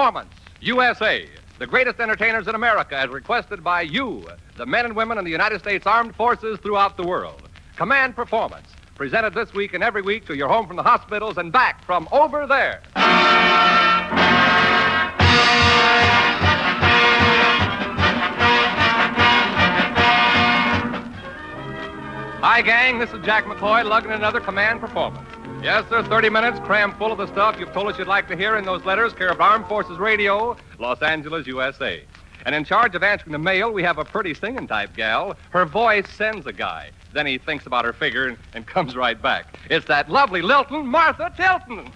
Performance, USA. The greatest entertainers in America as requested by you, the men and women in the United States Armed Forces throughout the world. Command Performance, presented this week and every week to your home from the hospitals and back from over there. Hi, gang. This is Jack McCoy lugging another Command Performance. Yes, sir, 30 minutes crammed full of the stuff you've told us you'd like to hear in those letters, care of Armed Forces Radio, Los Angeles, USA. And in charge of answering the mail, we have a pretty singing type gal. Her voice sends a guy. Then he thinks about her figure and comes right back. It's that lovely Lilton, Martha Tilton.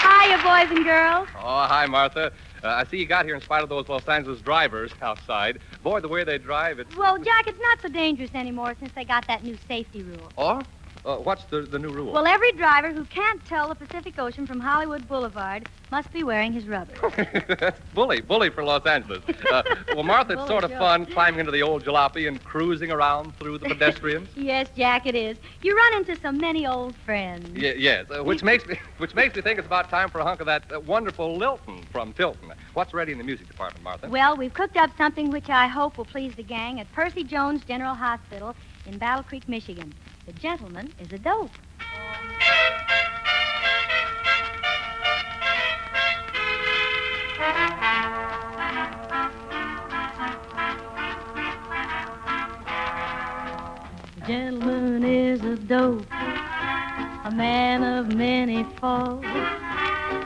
Hiya, boys and girls. Oh, hi, Martha. I see you got here in spite of those Los Angeles drivers outside. Boy, the way they drive, it's... Well, Jack, it's not so dangerous anymore since they got that new safety rule. Oh? What's the new rule? Well, every driver who can't tell the Pacific Ocean from Hollywood Boulevard must be wearing his rubbers. That's bully for Los Angeles. Well, Martha, it's sort of fun climbing into the old jalopy and cruising around through the pedestrians. Yes, Jack, it is. You run into so many old friends. Yes, which makes me think it's about time for a hunk of that wonderful Lilton from Tilton. What's ready in the music department, Martha? Well, we've cooked up something which I hope will please the gang at Percy Jones General Hospital in Battle Creek, Michigan. The gentleman is a dope. The gentleman is a dope, a man of many faults,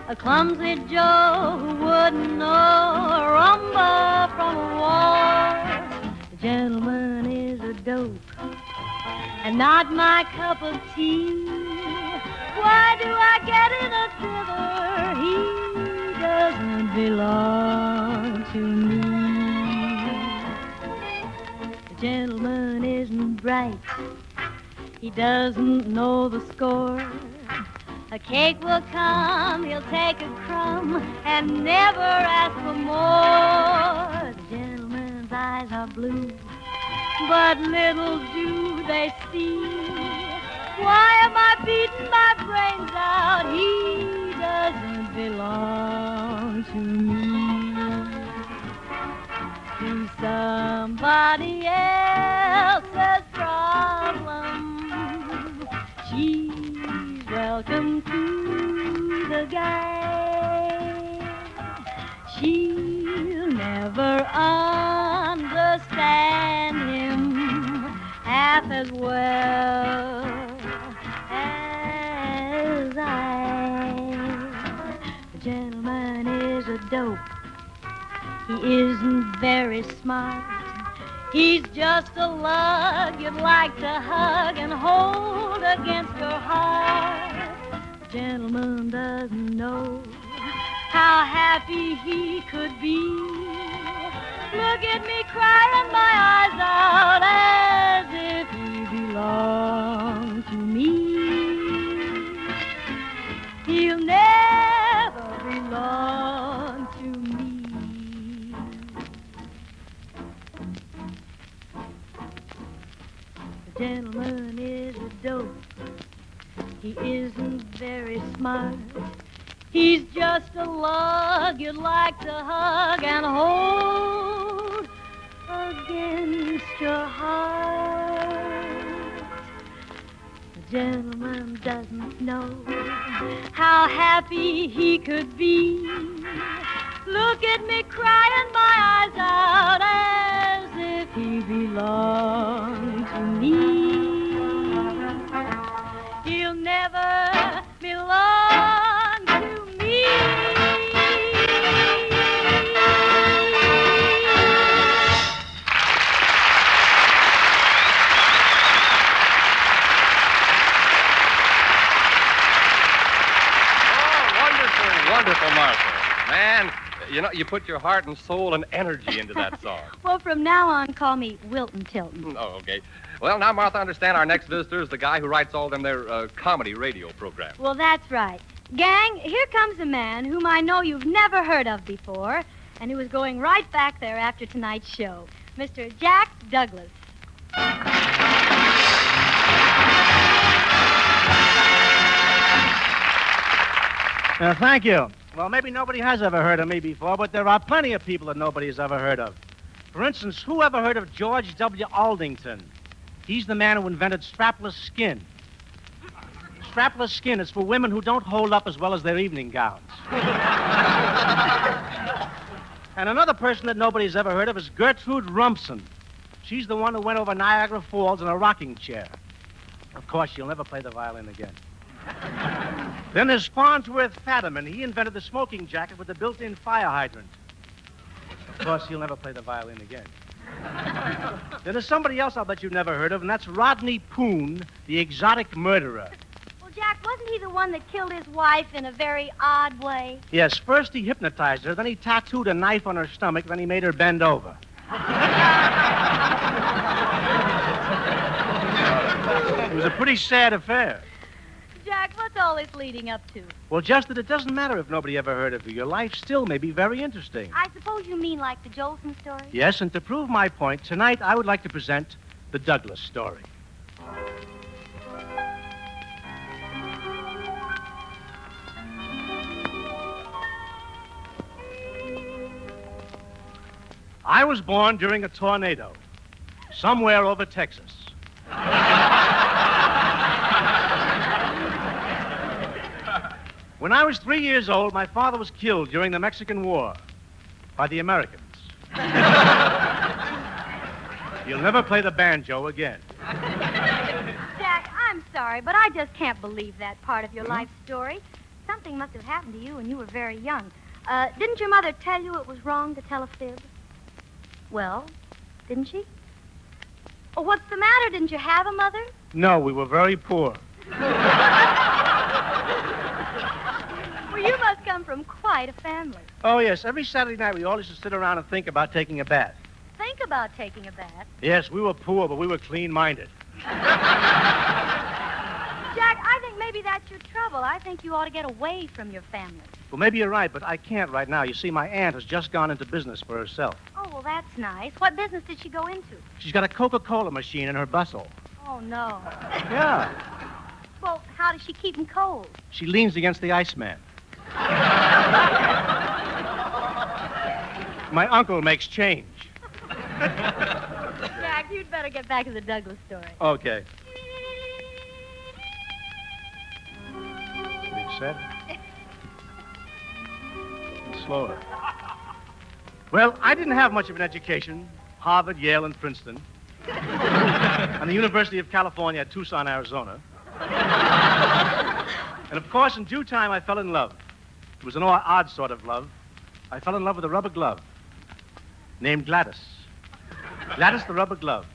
a clumsy Joe who wouldn't know a rumba from a waltz. The gentleman is a dope, and not my cup of tea. Why do I get in a dither? He doesn't belong to me. The gentleman isn't bright. He doesn't know the score. A cake will come, he'll take a crumb and never ask for more. The gentleman's eyes are blue, but little do they see. Why am I beating my brains out? He doesn't belong to me. To somebody else's problem, she's welcome to the gang. She'll never understand him half as well as I. The gentleman is a dope. He isn't very smart. He's just a lug you'd like to hug and hold against your heart. The gentleman doesn't know how happy he could be. Look at me crying my eyes out as if he belonged to me. He'll never belong to me. The gentleman is a dope. He isn't very smart. He's just a lug you'd like to hug and hold against your heart. The gentleman doesn't know how happy he could be. Look at me crying my eyes out as if he belonged to me. He'll never belong to me. Wonderful, Martha. Man, you know, you put your heart and soul and energy into that song. Well, from now on, call me Wilton Tilton. Oh, okay. Well, now, Martha, understand our next visitor is the guy who writes all them their comedy radio programs. Well, that's right. Gang, here comes a man whom I know you've never heard of before, and who is going right back there after tonight's show. Mr. Jack Douglas. Thank you. Well, maybe nobody has ever heard of me before, but there are plenty of people that nobody has ever heard of. For instance, who ever heard of George W. Aldington? He's the man who invented strapless skin. Strapless skin is for women who don't hold up as well as their evening gowns. And another person that nobody's ever heard of is Gertrude Rumson. She's the one who went over Niagara Falls in a rocking chair. Of course, she'll never play the violin again. Then there's Farnsworth Fadiman. He invented the smoking jacket with the built-in fire hydrant. Of course, he'll never play the violin again. Then there's somebody else I'll bet you've never heard of, and that's Rodney Poon, the exotic murderer. Well, Jack, wasn't he the one that killed his wife in a very odd way? Yes, first he hypnotized her, then he tattooed a knife on her stomach, then he made her bend over. It was a pretty sad affair. Jack, what's all this leading up to? Well, just that it doesn't matter if nobody ever heard of you. Your life still may be very interesting. I suppose you mean like the Jolson story? Yes, and to prove my point, tonight I would like to present the Douglas story. I was born during a tornado, somewhere over Texas. When I was 3 years old, my father was killed during the Mexican War by the Americans. You'll never play the banjo again. Jack, I'm sorry, but I just can't believe that part of your life story. Something must have happened to you when you were very young. Didn't your mother tell you it was wrong to tell a fib? Well, didn't she? Oh, what's the matter? Didn't you have a mother? No, we were very poor. Well, you must come from quite a family. Oh, yes. Every Saturday night, we all used to sit around and think about taking a bath. Think about taking a bath. Yes, we were poor, but we were clean-minded. Jack, I think maybe that's your trouble. I think you ought to get away from your family. Well, maybe you're right, but I can't right now. You see, my aunt has just gone into business for herself. Oh, well, that's nice. What business did she go into? She's got a Coca-Cola machine in her bustle. Oh, no. Yeah. Well, how does she keep them cold? She leans against the Iceman. My uncle makes change. Jack, you'd better get back to the Douglas story. Okay. Being said. Slower. Well, I didn't have much of an education. Harvard, Yale, and Princeton. And the University of California at Tucson, Arizona. And of course, in due time, I fell in love. It was an odd sort of love. I fell in love with a rubber glove named Gladys. Gladys the rubber glove.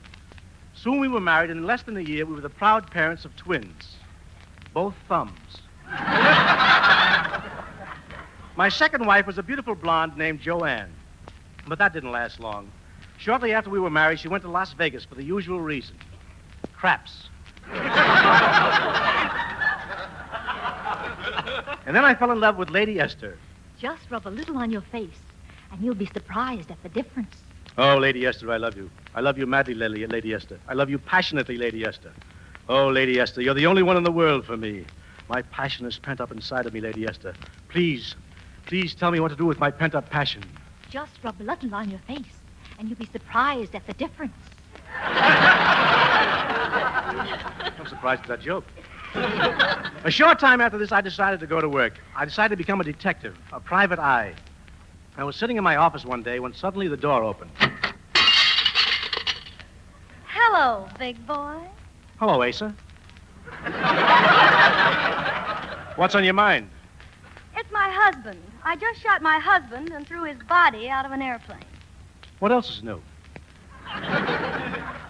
Soon we were married, and in less than a year, we were the proud parents of twins. Both thumbs. My second wife was a beautiful blonde named Joanne. But that didn't last long. Shortly after we were married, she went to Las Vegas for the usual reason. Craps. And then I fell in love with Lady Esther. Just rub a little on your face, and you'll be surprised at the difference. Oh, Lady Esther, I love you. I love you madly, Lady Esther. I love you passionately, Lady Esther. Oh, Lady Esther, you're the only one in the world for me. My passion is pent up inside of me, Lady Esther. Please tell me what to do with my pent-up passion. Just rub a little on your face, and you'll be surprised at the difference. I'm surprised at that joke. A short time after this, I decided to go to work. I decided to become a detective, a private eye. I was sitting in my office one day when suddenly the door opened. Hello, big boy. Hello, Asa. What's on your mind? It's my husband. I just shot my husband and threw his body out of an airplane. What else is new?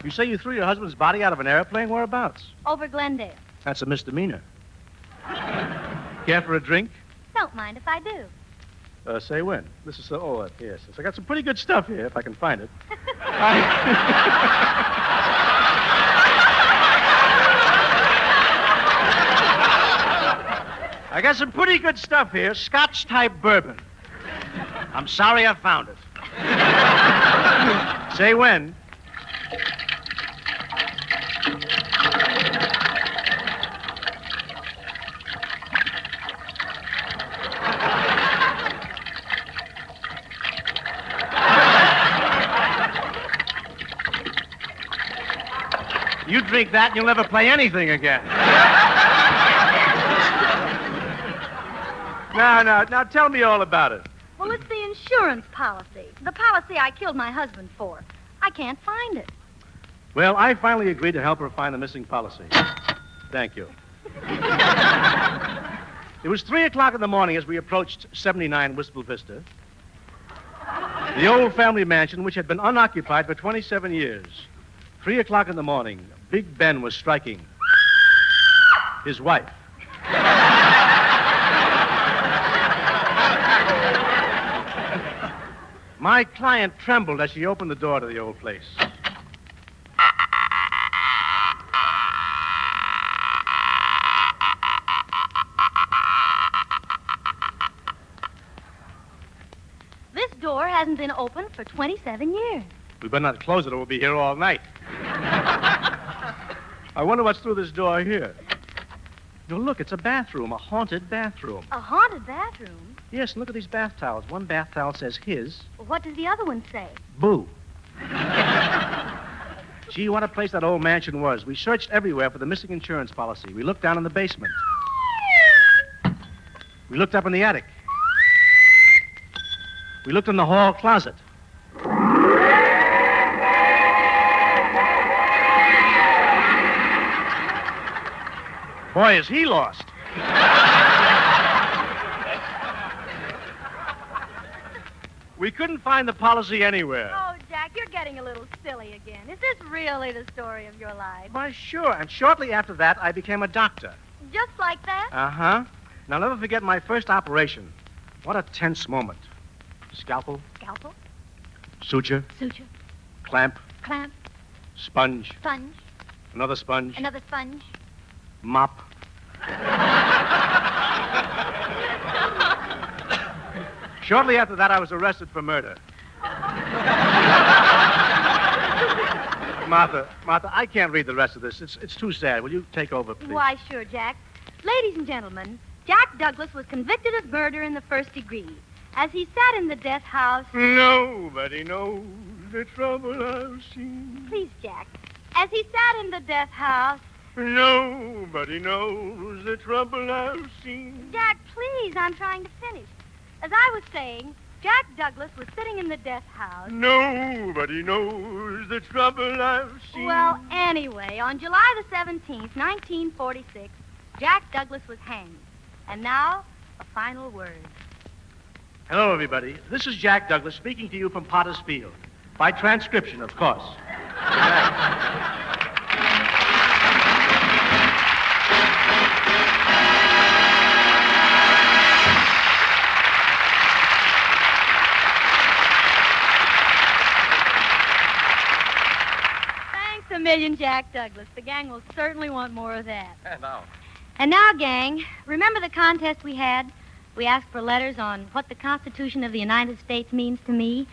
You say you threw your husband's body out of an airplane? Whereabouts? Over Glendale. That's a misdemeanor. Care for a drink? Don't mind if I do. Say when. This is yes. I got some pretty good stuff here, if I can find it. I got some pretty good stuff here. Scotch-type bourbon. I'm sorry I found it. Say when. You drink that and you'll never play anything again. Now tell me all about it. Well, it's the insurance policy. The policy I killed my husband for. I can't find it. Well, I finally agreed to help her find the missing policy. Thank you. It was 3 o'clock in the morning as we approached 79 Wistful Vista, the old family mansion which had been unoccupied for 27 years. 3 o'clock in the morning, Big Ben was striking his wife. My client trembled as she opened the door to the old place. This door hasn't been open for 27 years. We better not close it or we'll be here all night. I wonder what's through this door here. No, look, it's a bathroom, a haunted bathroom. A haunted bathroom? Yes, look at these bath towels. One bath towel says his. Well, what does the other one say? Boo. Gee, what a place that old mansion was. We searched everywhere for the missing insurance policy. We looked down in the basement. We looked up in the attic. We looked in the hall closet. Boy, is he lost. We couldn't find the policy anywhere. Oh, Jack, you're getting a little silly again. Is this really the story of your life? Why, sure. And shortly after that, I became a doctor. Just like that? Uh-huh. Now, I'll never forget my first operation. What a tense moment. Scalpel, Scalpel, suture, suture, clamp, clamp, sponge, sponge, another sponge, another sponge. mop. Shortly after that, I was arrested for murder. Martha, I can't read the rest of this. It's too sad. Will you take over, please? Why, sure, Jack. Ladies and gentlemen, Jack Douglas was convicted of murder in the first degree. As he sat in the death house... Nobody knows the trouble I've seen. Please, Jack. As he sat in the death house... Nobody knows the trouble I've seen. Jack, please, I'm trying to finish. As I was saying, Jack Douglas was sitting in the death house... Nobody knows the trouble I've seen. Well, anyway, on July the 17th, 1946, Jack Douglas was hanged. And now, a final word. Hello, everybody. This is Jack Douglas speaking to you from Potter's Field. By transcription, of course. Good night. Thanks a million, Jack Douglas. The gang will certainly want more of that. Now. And now, gang, remember the contest we had? We asked for letters on what the Constitution of the United States means to me.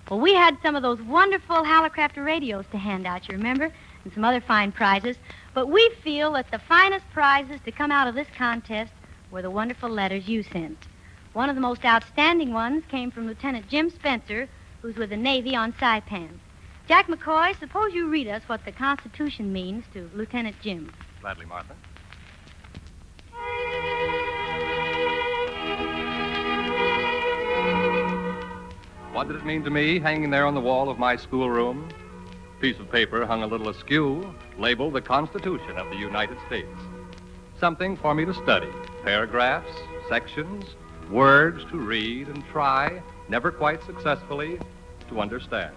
Well, we had some of those wonderful Hallicrafter radios to hand out, you remember? And some other fine prizes. But we feel that the finest prizes to come out of this contest were the wonderful letters you sent. One of the most outstanding ones came from Lieutenant Jim Spencer, who's with the Navy on Saipan. Jack McCoy, suppose you read us what the Constitution means to Lieutenant Jim. Gladly, Martha. What did it mean to me, hanging there on the wall of my schoolroom? Piece of paper hung a little askew, labeled the Constitution of the United States. Something for me to study. Paragraphs, sections, words to read and try, never quite successfully, to understand.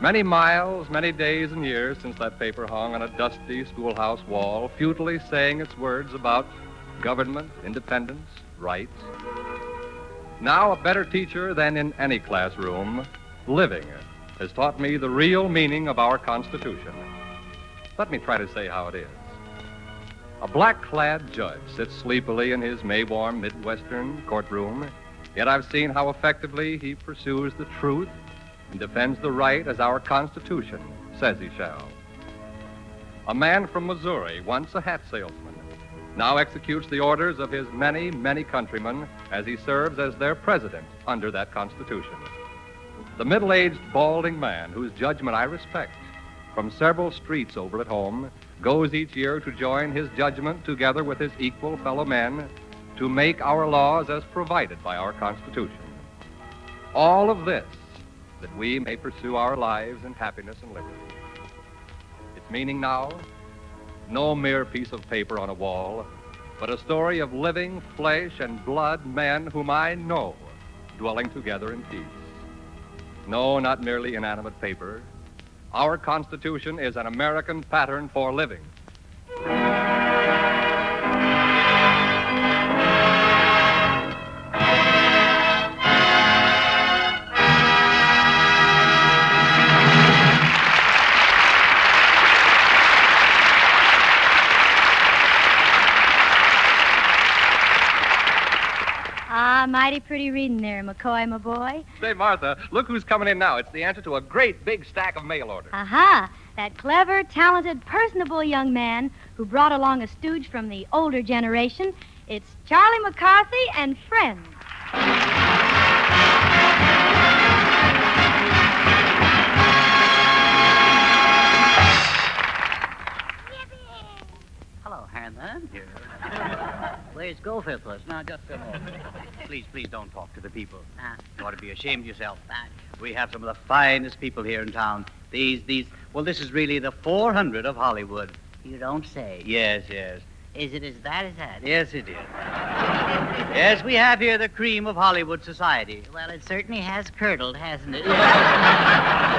Many miles, many days and years since that paper hung on a dusty schoolhouse wall, futilely saying its words about government, independence, rights. Now, a better teacher than in any classroom, living it, has taught me the real meaning of our Constitution. Let me try to say how it is. A black-clad judge sits sleepily in his May-warm Midwestern courtroom, yet I've seen how effectively he pursues the truth and defends the right as our Constitution says he shall. A man from Missouri, once a hat salesman, now executes the orders of his many, many countrymen as he serves as their president under that Constitution. The middle-aged, balding man whose judgment I respect from several streets over at home, goes each year to join his judgment together with his equal fellow men to make our laws as provided by our Constitution. All of this that we may pursue our lives in happiness and liberty. Its meaning now, no mere piece of paper on a wall, but a story of living flesh and blood men whom I know dwelling together in peace. No, not merely inanimate paper. Our Constitution is an American pattern for living. Mighty pretty reading there, McCoy, my boy. Say, Martha, look who's coming in now. It's the answer to a great big stack of mail orders. Aha! That clever, talented, personable young man who brought along a stooge from the older generation. It's Charlie McCarthy and friends. Hello, Hannah. Where's Goldfish? Now, just a moment. Please don't talk to the people. You ought to be ashamed of yourself. We have some of the finest people here in town. Well, this is really the 400 of Hollywood. You don't say. Yes. Is it as bad as that? Yes, it is. Yes, we have here the cream of Hollywood society. Well, it certainly has curdled, hasn't it? Yeah.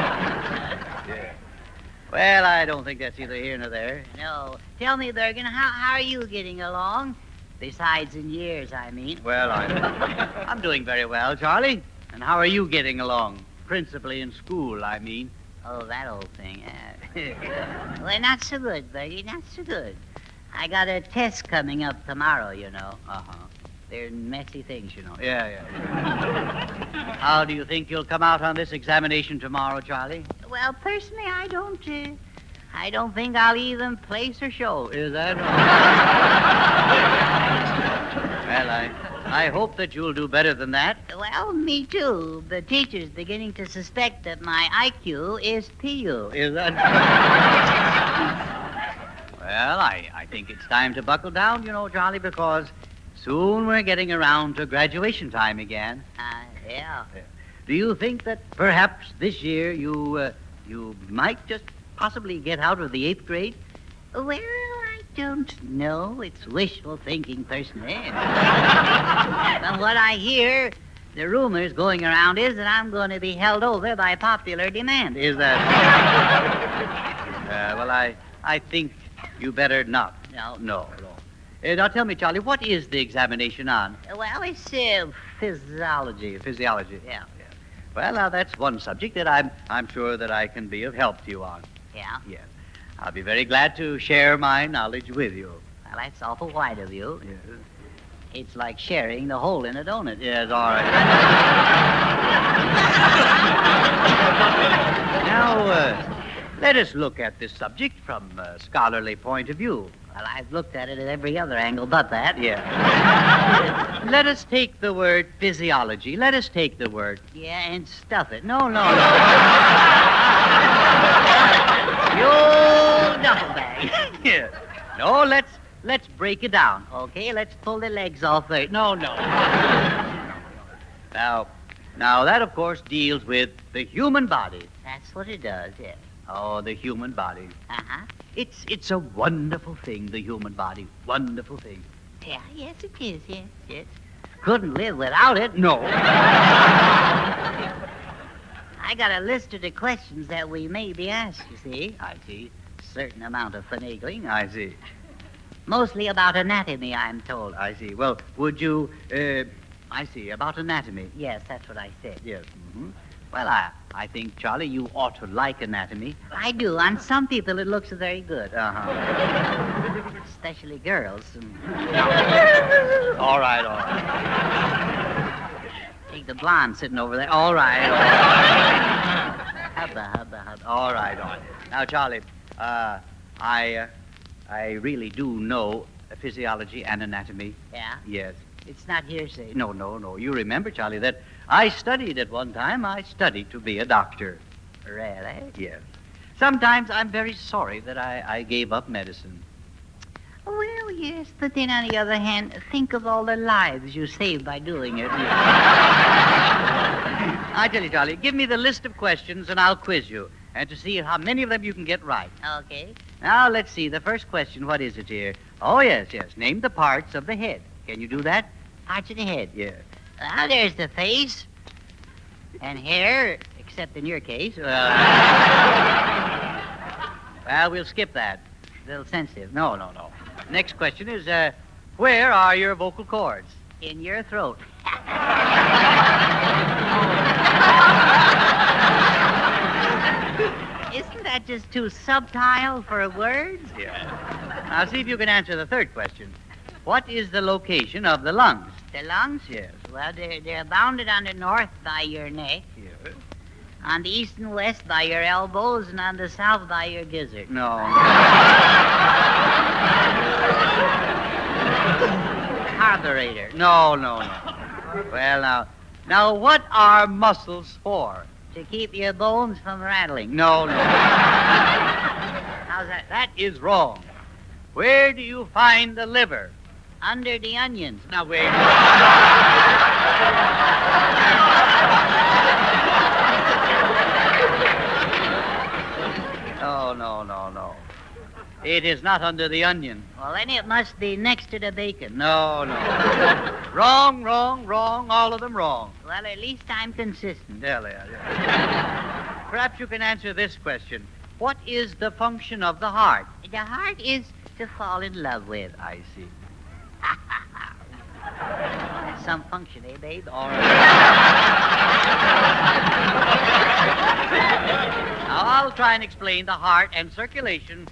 Well, I don't think that's either here nor there. No. Tell me, Bergan, how are you getting along? Besides in years, I mean. Well, I'm doing very well, Charlie. And how are you getting along? Principally in school, I mean. Oh, that old thing. Well, not so good, Bergie, not so good. I got a test coming up tomorrow, you know. Uh-huh. They're messy things, you know. Yeah. How do you think you'll come out on this examination tomorrow, Charlie? Well, personally, I don't think I'll even place or show. Is that right? Well, I hope that you'll do better than that. Well, me too. The teacher's beginning to suspect that my IQ is PU. Is that Well, I think it's time to buckle down, you know, Charlie, because soon we're getting around to graduation time again. Yeah. Do you think that perhaps this year you might just possibly get out of the 8th grade? Well, I don't know. It's wishful thinking, personally. From what I hear, the rumors going around is that I'm going to be held over by popular demand. Is that? Well, I think you better not. No. Now tell me, Charlie, what is the examination on? Well, it's physiology. Physiology. Yeah. Well, now that's one subject that I'm sure that I can be of help to you on. Yeah? Yes. I'll be very glad to share my knowledge with you. Well, that's awful white of you. Yes. It's like sharing the hole in a donut. Yes, all right. Now, let us look at this subject from a scholarly point of view. Well, I've looked at it at every other angle but that. Yeah. Let us take the word physiology. Let us take the word. Yeah, and stuff it. No. You duffel bag. Yeah. No, let's break it down. Okay, let's pull the legs off there. No. Now that, of course, deals with the human body. That's what it does, yes. Oh, the human body. Uh-huh. It's a wonderful thing, the human body. Wonderful thing. Yeah, yes, it is, yes. Couldn't live without it. No. I got a list of the questions that we may be asked, you see. I see. Certain amount of finagling. I see. Mostly about anatomy, I'm told. I see. Well, would you, I see, about anatomy. Yes, that's what I said. Yes. Mm-hmm. Well, I think, Charlie, you ought to like anatomy. I do. On some people, it looks very good. Uh-huh. Especially girls. All right. Take the blonde sitting over there. All right. Hubba. All right. Now, Charlie, I really do know physiology and anatomy. Yeah? Yes. It's not hearsay. No. You remember, Charlie, that I studied at one time. I studied to be a doctor. Really? Yes. Sometimes I'm very sorry that I gave up medicine. Well, yes, but then on the other hand, think of all the lives you saved by doing it. I tell you, Charlie, give me the list of questions and I'll quiz you, and to see how many of them you can get right. Okay. Now, let's see. The first question, what is it here? Oh, yes. Name the parts of the head. Can you do that? Parts of the head. Yeah. Well, there's the face and hair, except in your case. Well, we'll skip that. A little sensitive. No. Next question is, where are your vocal cords? In your throat. Isn't that just too subtle for words? Yeah. Now, see if you can answer the third question. What is the location of the lungs? The lungs? Yes. Well, they're bounded on the north by your neck, Yes. on the east and west by your elbows, and on the south by your gizzard. No. Carburetor. No. Well, now, what are muscles for? To keep your bones from rattling. No. How's that? That is wrong. Where do you find the liver? Under the onions. Now, wait. No. It is not under the onion. Well, then it must be next to the bacon. No. Wrong. All of them wrong. Well, at least I'm consistent. There they are. Perhaps you can answer this question. What is the function of the heart? The heart is to fall in love with. I see. That's some function, eh, babe? All right. Now, I'll try and explain the heart and circulation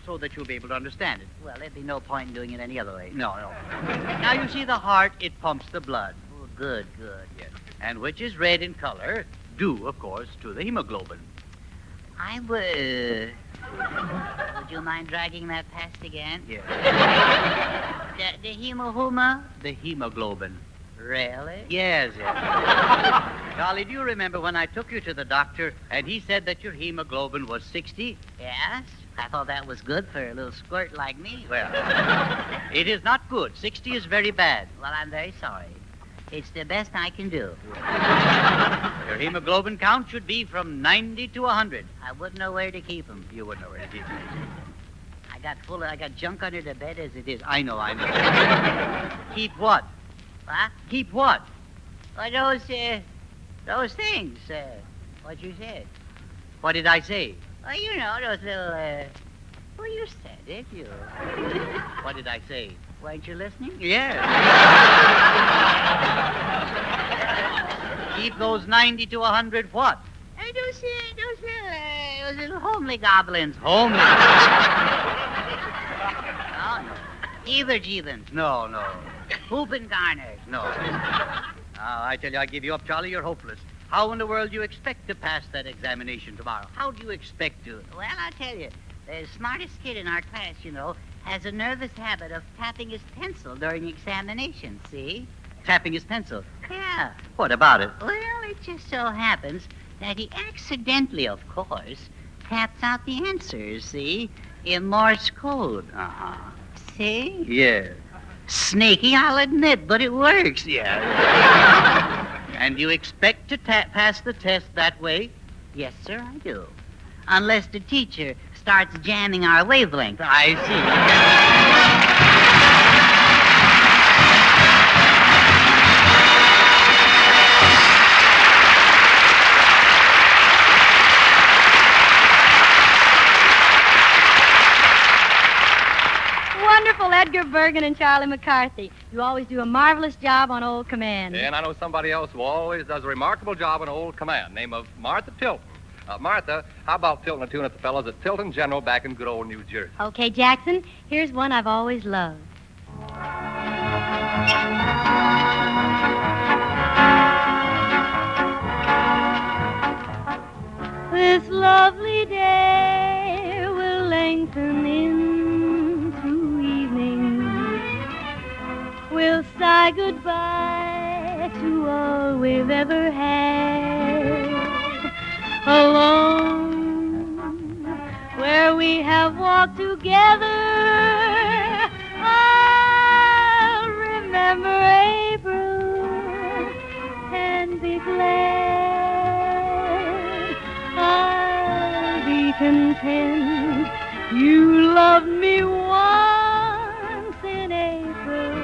so that you'll be able to understand it. Well, there'd be no point in doing it any other way. No. Now, you see, the heart, it pumps the blood. Oh, good. Yes. And which is red in color, due, of course, to the hemoglobin. I would. Would you mind dragging that past again? Yes. The hemohuma? The hemoglobin. Really? Yes. Charlie, do you remember when I took you to the doctor and he said that your hemoglobin was 60? Yes. I thought that was good for a little squirt like me. Well, it is not good. 60 is very bad. Well, I'm very sorry. It's the best I can do. Your hemoglobin count should be from 90 to 100. I wouldn't know where to keep them. You wouldn't know where to keep them. I got junk under the bed as it is. I know. Keep what? What? Keep what? Well, those things. What you said. What did I say? Well, you know, those little, well, you said it, you. What did I say? Weren't you listening? Yes. Keep those 90 to 100 what? Those little homely goblins. Homely. No. Evergeevens. No. Whooping garners. No. I tell you, I give you up, Charlie. You're hopeless. How in the world do you expect to pass that examination tomorrow? How do you expect to? Well, I'll tell you. The smartest kid in our class, you know, has a nervous habit of tapping his pencil during examination, see? Tapping his pencil. Yeah. What about it? Well, it just so happens that he accidentally, of course, taps out the answers, see? In Morse code. Uh-huh. See? Yeah. Sneaky, I'll admit, but it works. Yeah. And you expect to pass the test that way? Yes, sir, I do. Unless the teacher starts jamming our wavelength. I Wonderful, Edgar Bergan and Charlie McCarthy. You always do a marvelous job on Old Command. And I know somebody else who always does a remarkable job on Old Command, name of Martha Tilton. Martha, how about Tilton a tune at the fellows at Tilton General back in good old New Jersey? Okay, Jackson, here's one I've always loved. This lovely day will lengthen into evening. We'll say goodbye to all we've ever had. Alone all together. I'll remember April and be glad. I'll be content. You loved me once in April.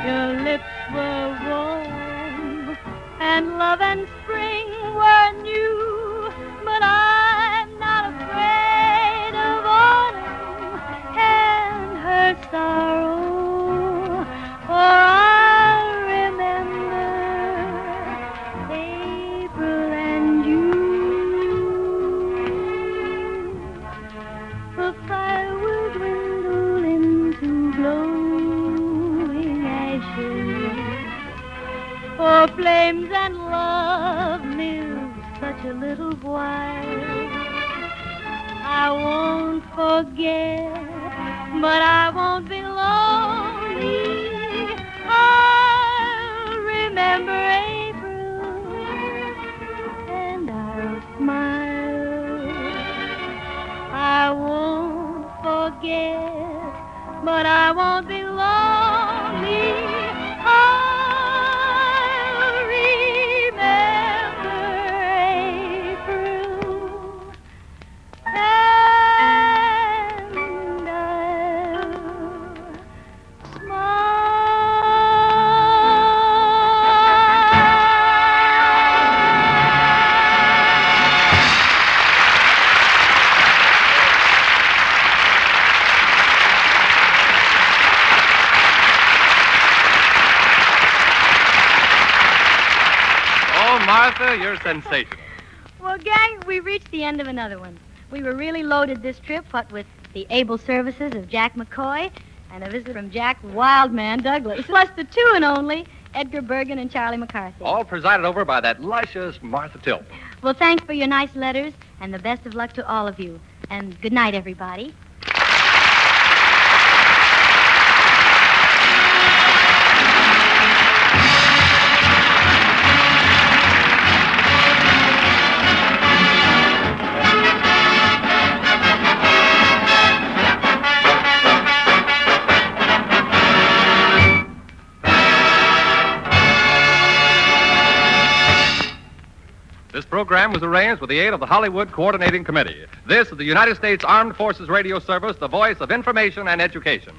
Your lips were warm, and love and spring were new. But I'm not afraid of autumn and her sorrow, for I remember April and you. The fire will dwindle into glowing ashes, for flames and love live such a little while. I won't forget, but I won't be lonely. I'll remember April, and I'll smile. I won't forget, but I won't be lonely. I'll remember April, and I'll smile. Oh, Martha, you're sensational. Well, gang, we reached the end of another one. We were really loaded this trip, what with the able services of Jack McCoy and a visit from Jack Wildman Douglas, plus the two and only Edgar Bergan and Charlie McCarthy. All presided over by that luscious Martha Tilton. Well, thanks for your nice letters, and the best of luck to all of you. And good night, everybody. This program was arranged with the aid of the Hollywood Coordinating Committee. This is the United States Armed Forces Radio Service, the voice of information and education.